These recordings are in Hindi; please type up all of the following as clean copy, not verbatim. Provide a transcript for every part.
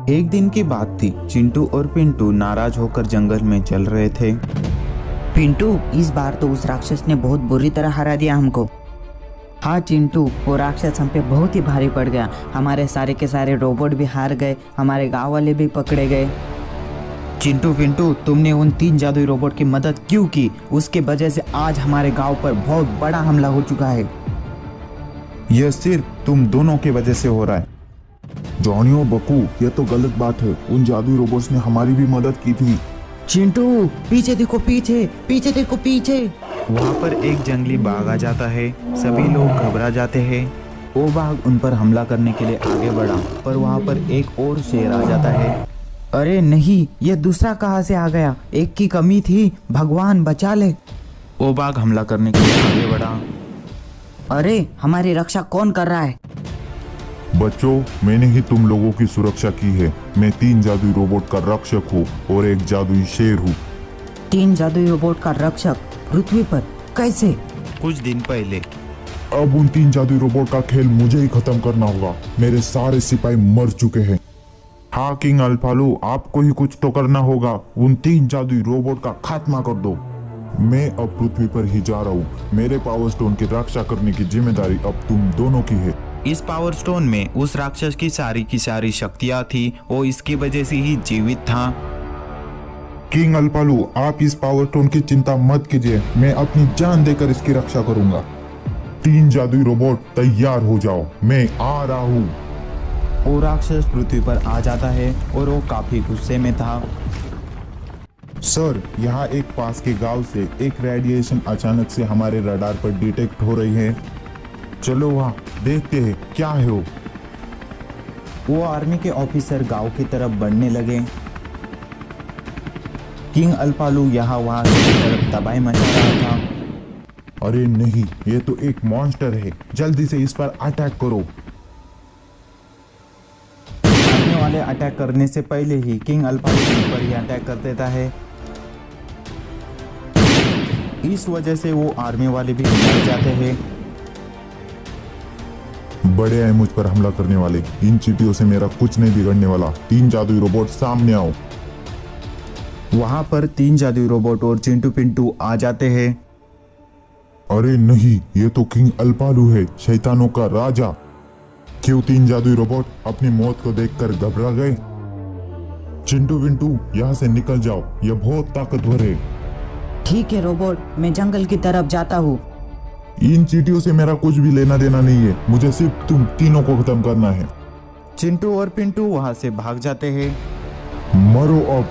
एक दिन की बात थी। चिंटू और पिंटू नाराज होकर जंगल में चल रहे थे। पिंटू, इस बार तो उस राक्षस ने बहुत बुरी तरह हरा दिया हमको। हाँ चिंटू, वो राक्षस हम पे बहुत ही भारी पड़ गया। हमारे सारे के सारे रोबोट भी हार गए, हमारे गांव वाले भी पकड़े गए। चिंटू पिंटू, तुमने उन 3 जादुई रोबोट की मदद क्यों की? उसके वजह से आज हमारे गांव पर बहुत बड़ा हमला हो चुका है। यह सिर्फ तुम दोनों की वजह से हो रहा है। जॉनी और बकू, यह तो गलत बात है। उन जादुई रोबोट्स ने हमारी भी मदद की थी। चिंटू, पीछे देखो, पीछे पीछे देखो, पीछे। वहाँ पर एक जंगली बाघ आ जाता है। सभी लोग घबरा जाते हैं। वो बाघ उन पर हमला करने के लिए आगे बढ़ा, पर वहाँ पर एक और शेर आ जाता है। अरे नहीं, ये दूसरा कहाँ से आ गया? एक की कमी थी, भगवान बचा ले। वो बाघ हमला करने के लिए आगे बढ़ा। अरे हमारी रक्षा कौन कर रहा है? बच्चों, मैंने ही तुम लोगों की सुरक्षा की है। मैं 3 जादुई रोबोट का रक्षक हूँ और एक जादुई शेर हूँ। 3 जादुई रोबोट का रक्षक पृथ्वी पर कैसे? कुछ दिन पहले। अब उन 3 जादुई रोबोट का खेल मुझे ही खत्म करना होगा। मेरे सारे सिपाही मर चुके हैं। हाँ किंग अल्फालू, आपको ही कुछ तो करना होगा। उन 3 जादुई रोबोट का खात्मा कर दो। मैं अब पृथ्वी पर ही जा रहा हूँ। मेरे पावर स्टोन की रक्षा करने की जिम्मेदारी अब तुम दोनों की है। इस पावर स्टोन में उस राक्षस की सारी शक्तियाँ थी। वो इसकी वजह से ही जीवित था। किंग अल्फालू, आप इस पावर स्टोन की चिंता मत कीजिए। मैं अपनी जान देकर इसकी रक्षा करूंगा। 3 जादुई रोबोट तैयार हो जाओ, मैं आ रहा हूँ। वो राक्षस पृथ्वी पर आ जाता है और वो काफी गुस्से में था। सर, यहाँ एक पास के गांव से एक रेडिएशन अचानक से हमारे रडार पर डिटेक्ट हो रही है। चलो वहाँ देखते हैं क्या है वो आर्मी के ऑफिसर गांव की तरफ बढ़ने लगे। किंग अल्फालू यहाँ वहाँ की तरफ तबाही मचा रहा था। अरे नहीं, ये तो एक मॉन्स्टर है। जल्दी से इस पर अटैक करो। आर्मी वाले अटैक करने से पहले ही किंग अल्फालू पर ही अटैक कर देता है। इस वजह से वो आर्मी वाले भी मर जाते हैं। बड़े हैं मुझ पर हमला करने वाले। इन चींटियों से मेरा कुछ नहीं बिगड़ने वाला। 3 जादुई रोबोट सामने आओ। वहां पर 3 जादुई रोबोट और चिंटू पिंटू आ जाते हैं। अरे नहीं, ये तो किंग अल्फालू है, शैतानों का राजा। क्यों 3 जादुई रोबोट अपनी मौत को देखकर घबरा गए? चिंटू पिंटू, यहाँ से निकल जाओ, यह बहुत ताकतवर है। ठीक है रोबोट, मैं जंगल की तरफ जाता हूँ। इन चींटियों से मेरा कुछ भी लेना देना नहीं है। मुझे सिर्फ तुम तीनों को खत्म करना है। चिंटू और पिंटू वहां से भाग जाते हैं। मरो अब।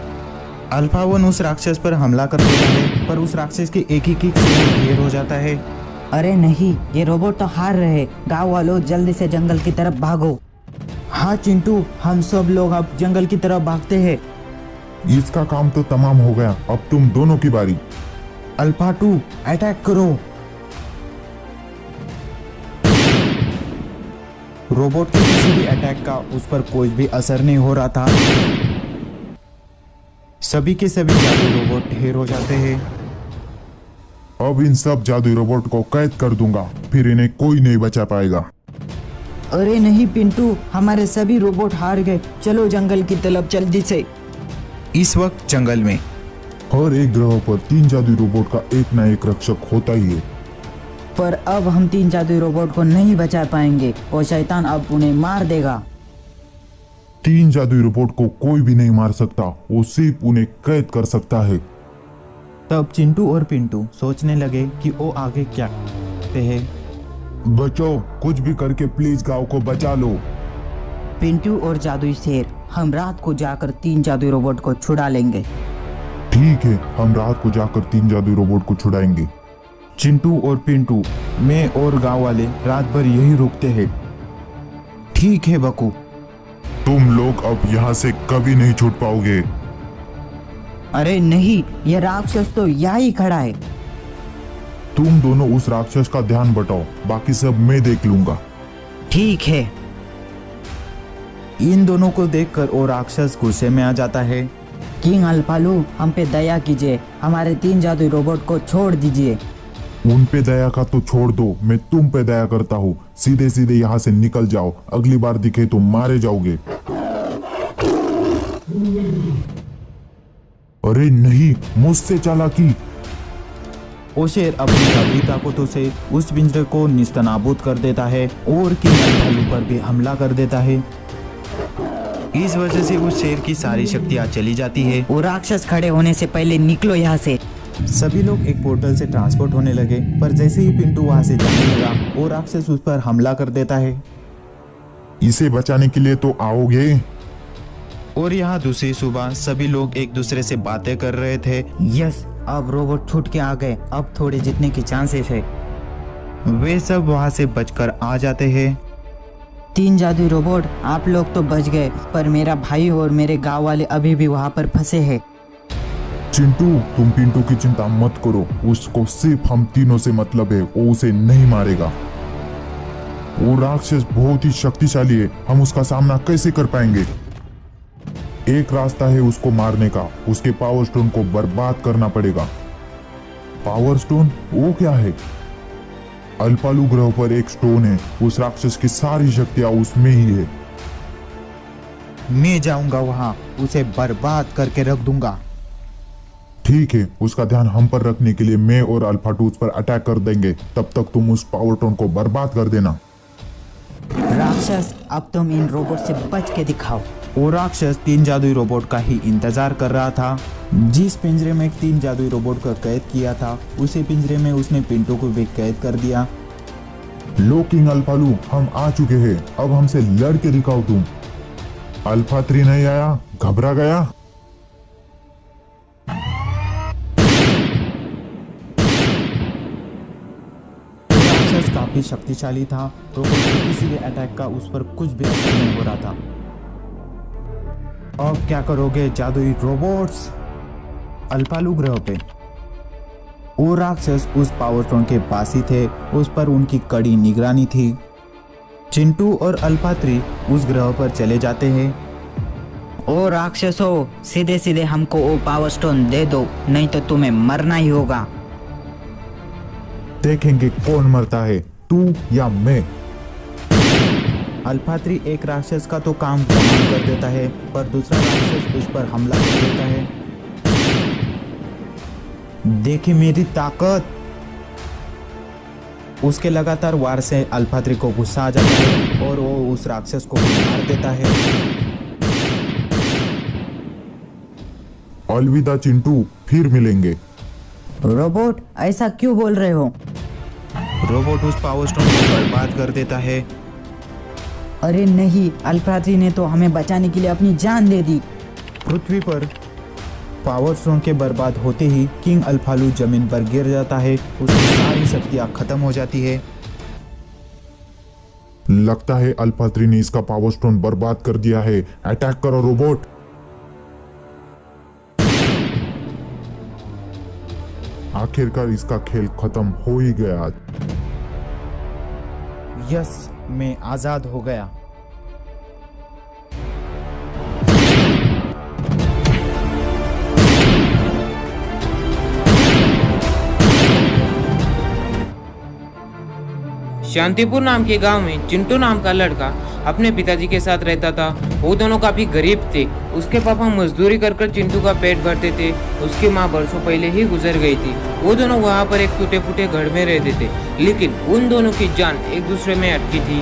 अल्फा 1 उस राक्षस पर हमला कर देता है, पर उस राक्षस के एक ही किक से वो ढेर हो जाता है। अरे नहीं, ये रोबोट तो हार रहे। गाँव वालों, जल्दी से जंगल की तरफ भागो। हाँ चिंटू, हम सब लोग अब जंगल की तरफ भागते हैं। इसका काम तो तमाम हो गया, अब तुम दोनों की बारी। अल्फा 2 अटैक करो। रोबोट के किसी भी अटैक का उस पर कोई भी असर नहीं हो रहा था। सभी के सभी जादुई रोबोट ढेर हो जाते हैं। अब इन सब जादुई रोबोट को कैद कर दूंगा, फिर इन्हें कोई नहीं बचा पाएगा। अरे नहीं पिंटू, हमारे सभी रोबोट हार गए। चलो जंगल की तरफ जल्दी से। इस वक्त जंगल में हर एक ग्रह पर 3 जादुई रोबोट का एक ना एक रक्षक होता ही है। पर अब हम 3 जादुई रोबोट को नहीं बचा पाएंगे और शैतान अब उन्हें मार देगा। 3 जादुई रोबोट को कोई भी नहीं मार सकता, वो सिर्फ उन्हें कैद कर सकता है। तब चिंटू और पिंटू सोचने लगे कि वो आगे क्या करते हैं। बच्चों, कुछ भी करके प्लीज गांव को बचा लो। पिंटू और जादुई शेर, हम रात को जाकर 3 जादुई रोबोट को छुड़ा लेंगे। ठीक है, हम रात को जाकर 3 जादुई रोबोट को छुड़ाएंगे। चिंटू और पिंटू, मैं और गांव वाले रात भर यही रुकते हैं। ठीक है बकू। तुम लोग अब यहाँ से कभी नहीं छूट पाओगे। अरे नहीं, यह राक्षस तो यहाँ ही खड़ा है। तुम दोनों उस राक्षस का ध्यान बटाओ, बाकी सब मैं देख लूंगा। ठीक है। इन दोनों को देखकर वो राक्षस गुस्से में आ जाता है। किंग अल्फालू, हम पे दया कीजिए, हमारे 3 जादुई रोबोट को छोड़ दीजिए। उन पे दया का तो छोड़ दो, मैं तुम पे दया करता हूँ। सीधे सीधे यहाँ से निकल जाओ, अगली बार दिखे तो मारे जाओगे। अरे नहीं, मुझसे चालाकी। वो शेर अपनी तगड़ी ताकतों से उस पिंजरे को निस्तनाबूद कर देता है और किंग अल्फालू पर भी हमला कर देता है। इस वजह से उस शेर की सारी शक्तियाँ चली जाती है। वो राक्षस खड़े होने से पहले निकलो यहाँ से। सभी लोग एक पोर्टल से ट्रांसपोर्ट होने लगे, पर जैसे ही पिंटू वहां से जाने लगा वो राक्षस उस पर हमला कर देता है। इसे बचाने के लिए तो आओगे? और यहाँ दूसरी सुबह सभी लोग एक दूसरे से बातें कर रहे थे। यस, अब रोबोट छूट के आ गए, अब थोड़े जीतने की चांसेस है। वे सब वहां से बचकर आ जाते हैं। 3 जादुई रोबोट, आप लोग तो बच गए, पर मेरा भाई और मेरे गांव वाले अभी भी वहां पर फंसे हैं। चिंटू, तुम पिंटू की चिंता मत करो, उसको सिर्फ हम तीनों से मतलब है, वो उसे नहीं मारेगा। वो राक्षस बहुत ही शक्तिशाली है, हम उसका सामना कैसे कर पाएंगे? एक रास्ता है उसको मारने का, उसके पावर स्टोन को बर्बाद करना पड़ेगा। Power stone? वो क्या है? अल्फालू ग्रह पर एक स्टोन है, उस राक्षस की सारी शक्तियां उसमें ही है। मैं जाऊंगा वहां, उसे बर्बाद करके रख दूंगा। ठीक है, उसका ध्यान हम पर रखने के लिए मैं और अल्फा 2 उस पर अटैक कर देंगे, तब तक तुम उस पावर स्टोन को बर्बाद कर देना। राक्षस, अब तुम इन रोबोट से बच के दिखाओ। वो राक्षस 3 जादुई रोबोट का ही इंतजार कर रहा था। जिस पिंजरे में 3 जादुई रोबोट को कैद किया था, उसी पिंजरे में उसने पिंटू को भी कैद कर दिया। लो किंग अल्फालू, हम आ चुके हैं, अब हमसे लड़ के दिखाओ तुम। अल्फा 3 नहीं आया, घबरा गया? राक्षस काफी शक्तिशाली था, रोबोट के किसी भी अटैक का उस पर कुछ भी असर नहीं हो रहा था। अब क्या करोगे जादुई रोबोट्स? अल्फालू ग्रह पे वो राक्षस उस पावर स्टोन के पास ही थे, उस पर उनकी कड़ी निगरानी थी। चिंटू और अल्फा 3 उस ग्रह पर चले जाते हैं। ओ राक्षसों, सीधे सीधे हमको वो पावर स्टोन दे दो, नहीं तो तुम्हें मरना ही होगा। देखेंगे कौन मरता है, तू या मैं। अल्फा 3 एक राक्षस का तो काम तमाम कर देता है, पर दूसरा राक्षस उस पर हमला कर देता है। देखिए मेरी ताकत। उसके लगातार वार से अल्फा 3 को गुस्सा आ जाता है और वो उस राक्षस को मार देता है। अलविदा चिंटू, फिर मिलेंगे। रोबोट, ऐसा क्यों बोल रहे हो? रोबोट उस पावर स्टोन को बर्बाद कर देता है। अरे नहीं, अल्फा 3 ने तो हमें बचाने के लिए अपनी जान दे दी। पृथ्वी पर पावर स्टोन के बर्बाद होते ही किंग अल्फालू जमीन पर गिर जाता है, उसकी सारी शक्तियां खत्म हो जाती है। लगता है अल्फा 3 ने इसका पावर स्टोन बर्बाद कर दिया है, अटैक करो रोबोट। आखिरकार इसका खेल खत्म हो ही गया। यस, मैं आजाद हो गया। शांतिपुर नाम के गांव में चिंटू नाम का लड़का अपने पिताजी के साथ रहता था। वो दोनों काफी गरीब थे। उसके पापा मजदूरी कर कर चिंटू का पेट भरते थे। उसकी माँ बरसों पहले ही गुजर गई थी। वो दोनों वहाँ पर एक टूटे फूटे घर में रहते थे, लेकिन उन दोनों की जान एक दूसरे में अटकी थी।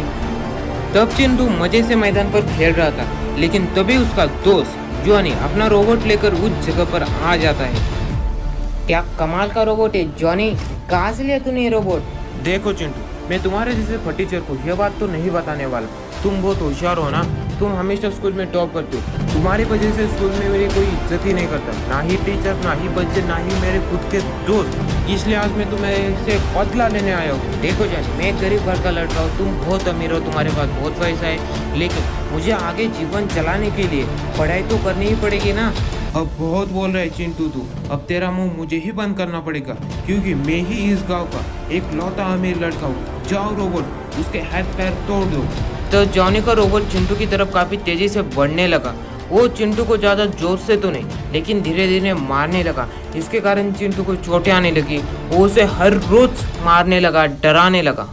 तब चिंटू मजे से मैदान पर खेल रहा था, लेकिन तभी उसका दोस्त जॉनी अपना रोबोट लेकर उस जगह पर आ जाता है। क्या कमाल का रोबोट है जॉनी, कहाँ से लिया तूने ये रोबोट? देखो चिंटू, मैं तुम्हारे जैसे फटीचर को यह बात तो नहीं बताने वाला। तुम बहुत होशियार हो ना, तुम हमेशा स्कूल में टॉप करते हो। तुम्हारी वजह से स्कूल में मेरी कोई इज्जत ही नहीं करता, ना ही टीचर, ना ही बच्चे, ना ही मेरे खुद के दोस्त। इसलिए आज मैं तुम्हें से बदला लेने आया हूँ। देखो जॉनी, मैं एक गरीब घर का लड़का हूँ, तुम बहुत अमीर हो, तुम्हारे पास बहुत पैसा है, लेकिन मुझे आगे जीवन चलाने के लिए पढ़ाई तो करनी ही पड़ेगी ना। अब बहुत बोल रहे चिंटू तू, अब तेरा मुंह मुझे ही बंद करना पड़ेगा, क्योंकि मैं ही इस गांव का एक लौता अमीर लड़का हूँ। जाओ रोबोट, उसके हाथ पैर तोड़ दो। तो जॉनी का रोबोट चिंटू की तरफ काफी तेजी से बढ़ने लगा। वो चिंटू को ज्यादा जोर से तो नहीं, लेकिन धीरे धीरे मारने लगा। इसके कारण चिंटू को चोटें आने लगी। वो उसे हर रोज मारने लगा, डराने लगा।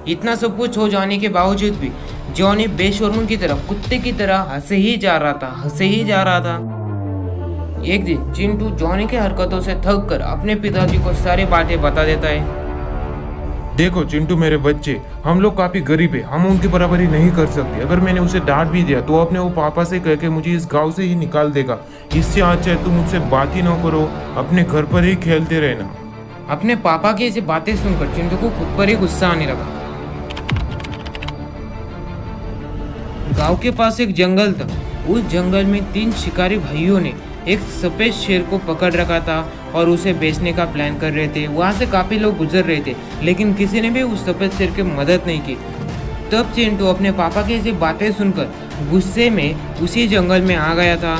इतना सब कुछ हो जाने के बावजूद भी जॉनी बेशर्मों की तरह कुत्ते की तरह हंसे ही जा रहा था। एक दिन चिंटू जॉनी के हरकतों से थक कर अपने पिताजी को सारी बातें बता देता है। देखो चिंटू मेरे बच्चे, हम लोग काफी गरीब है, हम उनकी बराबरी नहीं कर सकते। अगर मैंने उसे डांट भी दिया तो अपने वो पापा से कह के मुझे इस गांव से ही निकाल देगा। इससे अच्छा है तुम मुझसे बात ही ना करो, अपने घर पर ही खेलते रहना। अपने पापा की ऐसी बातें सुनकर चिंटू को खुद पर ही गुस्सा आने लगा। गांव के पास एक जंगल था। उस जंगल में 3 शिकारी भाइयों ने एक सफेद शेर को पकड़ रखा था और उसे बेचने का प्लान कर रहे थे। वहां से काफी लोग गुजर रहे थे, लेकिन किसी ने भी उस सफेद शेर की मदद नहीं की। तब चिंटू अपने पापा की ऐसी बातें सुनकर गुस्से में उसी जंगल में आ गया था।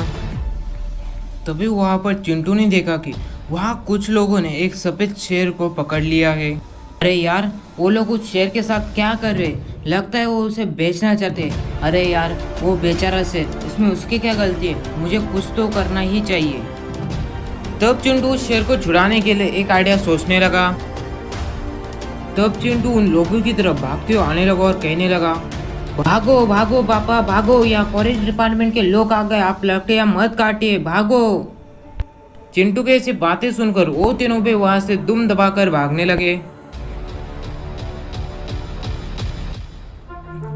तभी वहां पर चिंटू ने देखा कि वहां कुछ लोगों ने एक सफेद शेर को पकड़ लिया है। अरे यार, वो लोग उस शेर के साथ क्या कर रहे? लगता है वो उसे बेचना चाहते। अरे यार, वो बेचारा शेर, इसमें उसकी क्या गलती है? मुझे कुछ तो करना ही चाहिए। तब चिंटू उस शेर को छुड़ाने के लिए एक आइडिया सोचने लगा। तब चिंटू उन लोगों की तरफ भागते हुए आने लगा और कहने लगा, भागो भागो पापा भागो, यहाँ फॉरेस्ट डिपार्टमेंट के लोग आ गए, आप लकड़ियाँ मत काटिए, भागो। चिंटू की ऐसी बातें सुनकर वो तीनों भी वहां से दुम दबाकर भागने लगे।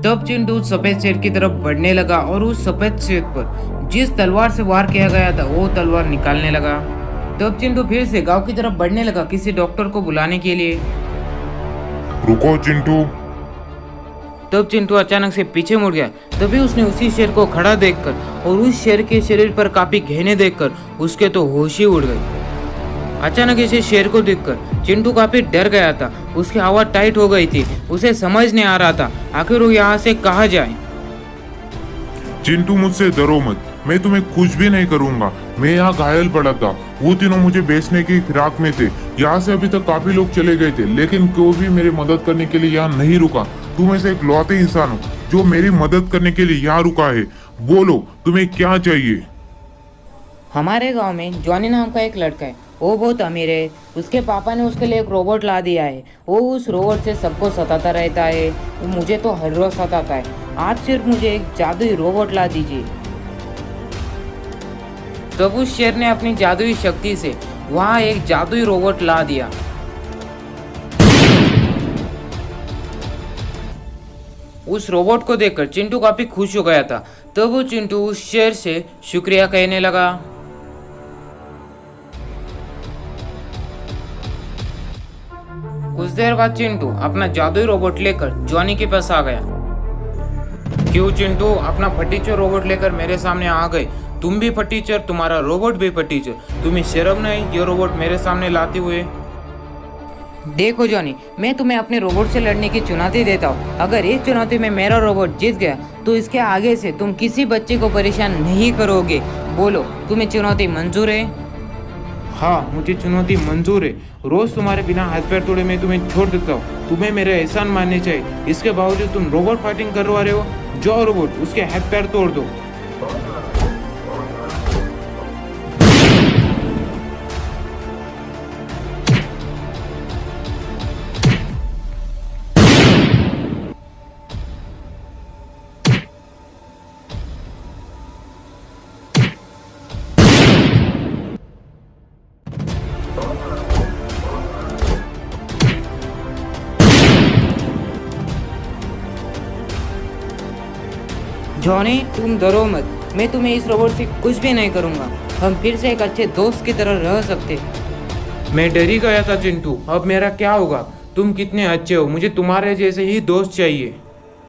तब चिंटू सफेद शेर की तरफ बढ़ने लगा और उस सफेद शेर पर जिस तलवार से वार किया गया था वो तलवार निकालने लगा। तब चिंटू फिर से गांव की तरफ बढ़ने लगा किसी डॉक्टर को बुलाने के लिए। रुको चिंटू। तब चिंटू अचानक से पीछे मुड़ गया। तभी उसने उसी शेर को खड़ा देखकर और उस शेर के शरीर पर काफी गहने देखकर उसके तो होश ही उड़ गई। अचानक इसे शेर को देखकर चिंटू काफी डर गया था। उसकी आवाज टाइट हो गई थी, उसे समझ नहीं आ रहा था आखिर वो यहाँ से कहाँ जाए। चिंटू मुझसे डरो मत, मैं तुम्हें कुछ भी नहीं करूंगा। मैं यहाँ घायल पड़ा था, वो तीनों मुझे बेचने की फिराक में थे। यहाँ से अभी तक काफी लोग चले गए थे, लेकिन कोई भी मेरी मदद करने के लिए यहाँ नहीं रुका। तुम ऐसे एक लौते इंसान हो जो मेरी मदद करने के लिए यहाँ रुका है। बोलो तुम्हें क्या चाहिए? हमारे गांव में जॉनी नाम का एक लड़का है, वो बहुत अमीर है। उसके पापा ने उसके लिए एक रोबोट ला दिया है। वो उस रोबोट से सबको सताता रहता है, वो मुझे तो हर रोज सताता है। आप सिर्फ मुझे एक जादुई रोबोट ला दीजिए। तब उस शेर ने अपनी जादुई शक्ति से वहां एक जादुई रोबोट ला दिया। उस रोबोट को देखकर चिंटू काफी खुश हो गया था। तब वो चिंटू उस शेर से शुक्रिया कहने लगा। कुछ देर बाद चिंटू अपना जादुई रोबोट लेकर जॉनी के पास आ गया। क्यों चिंटू, अपना फटीचर रोबोट लेकर मेरे सामने आ गए? तुम भी फटीचर, तुम्हारा रोबोट भी फटीचर, तुम्हें शर्म नहीं ये रोबोट मेरे सामने लाते हुए? देखो जॉनी, मैं तुम्हें अपने रोबोट से लड़ने की चुनौती देता हूँ। अगर इस चुनौती में मेरा रोबोट जीत गया तो इसके आगे से तुम किसी बच्चे को परेशान नहीं करोगे। बोलो, तुम्हें चुनौती मंजूर है? हाँ, मुझे चुनौती मंजूर है। रोज तुम्हारे बिना हाथ पैर तोड़े मैं तुम्हें छोड़ देता हूँ। तुम्हें मेरे एहसान मानने चाहिए। इसके बावजूद तुम रोबोट फाइटिंग करवा रहे हो। जो रोबोट, उसके हाथ पैर तोड़ दो। जॉनी, तुम डरो मत, मैं तुम्हें इस रोबोट से कुछ भी नहीं करूँगा। हम फिर से एक अच्छे दोस्त की तरह रह सकते। मैं डर ही गया था चिंटू, अब मेरा क्या होगा? तुम कितने अच्छे हो, मुझे तुम्हारे जैसे ही दोस्त चाहिए।